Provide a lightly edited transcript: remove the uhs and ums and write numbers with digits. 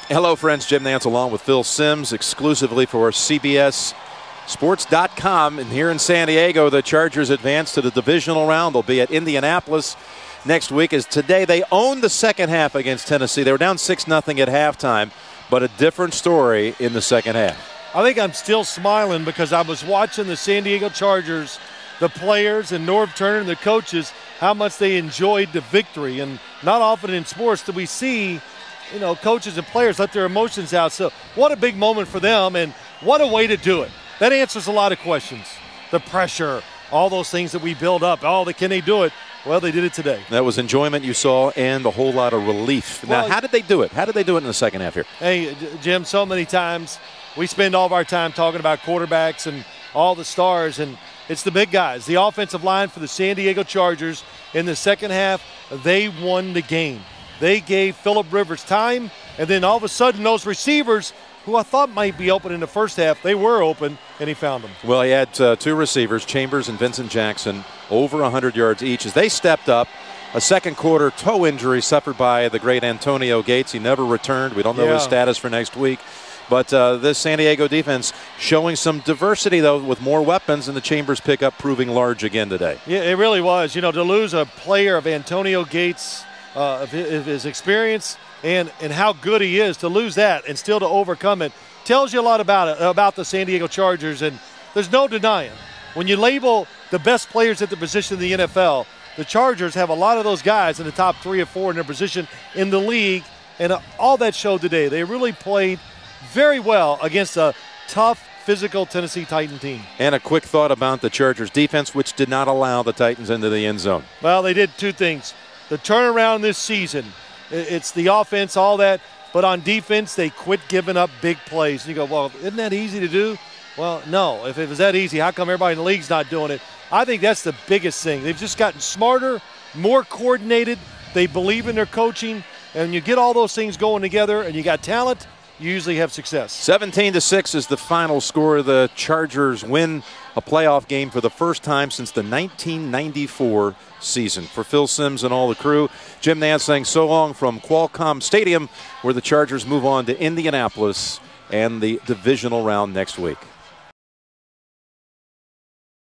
Hello, friends. Jim Nantz along with Phil Simms, exclusively for CBS Sports.com. And here in San Diego, the Chargers advance to the divisional round. They'll be at Indianapolis next week. As today, they owned the second half against Tennessee. They were down 6-0 at halftime, but a different story in the second half. I think I'm still smiling because I was watching the San Diego Chargers, the players and Norv Turner and the coaches, how much they enjoyed the victory. And not often in sports do we see, coaches and players let their emotions out. So what a big moment for them, and what a way to do it. That answers a lot of questions. The pressure, all those things that we build up. Can they do it? Well, they did it today. That was enjoyment you saw and a whole lot of relief. Now, how did they do it? How did they do it in the second half here? Hey, Jim, so many times we spend all of our time talking about quarterbacks and all the stars, and it's the big guys. The offensive line for the San Diego Chargers in the second half, they won the game. They gave Phillip Rivers time, and then all of a sudden those receivers who I thought might be open in the first half, they were open, and he found them. Well, he had two receivers, Chambers and Vincent Jackson, over 100 yards each as they stepped up. A second quarter toe injury suffered by the great Antonio Gates. He never returned. We don't know his status for next week. But this San Diego defense showing some diversity, though, with more weapons, and the Chambers pickup proving large again today. Yeah, it really was. To lose a player of Antonio Gates, of his experience and how good he is, to lose that and still to overcome it, tells you a lot about the San Diego Chargers. And there's no denying, when you label the best players at the position in the NFL, the Chargers have a lot of those guys in the top 3 or 4 in their position in the league. And all that showed today. They really played very well against a tough, physical Tennessee Titan team. And a quick thought about the Chargers defense, which did not allow the Titans into the end zone. Well, they did two things. The turnaround this season, it's the offense, all that, but on defense, they quit giving up big plays. And you go, well, isn't that easy to do? Well, no. If it was that easy, how come everybody in the league's not doing it? I think that's the biggest thing. They've just gotten smarter, more coordinated. They believe in their coaching, and you get all those things going together, and you got talent, you usually have success. 17-6 is the final score. The Chargers win a playoff game for the first time since the 1994 season. For Phil Simms and all the crew, Jim Nantz saying so long from Qualcomm Stadium, where the Chargers move on to Indianapolis and the divisional round next week.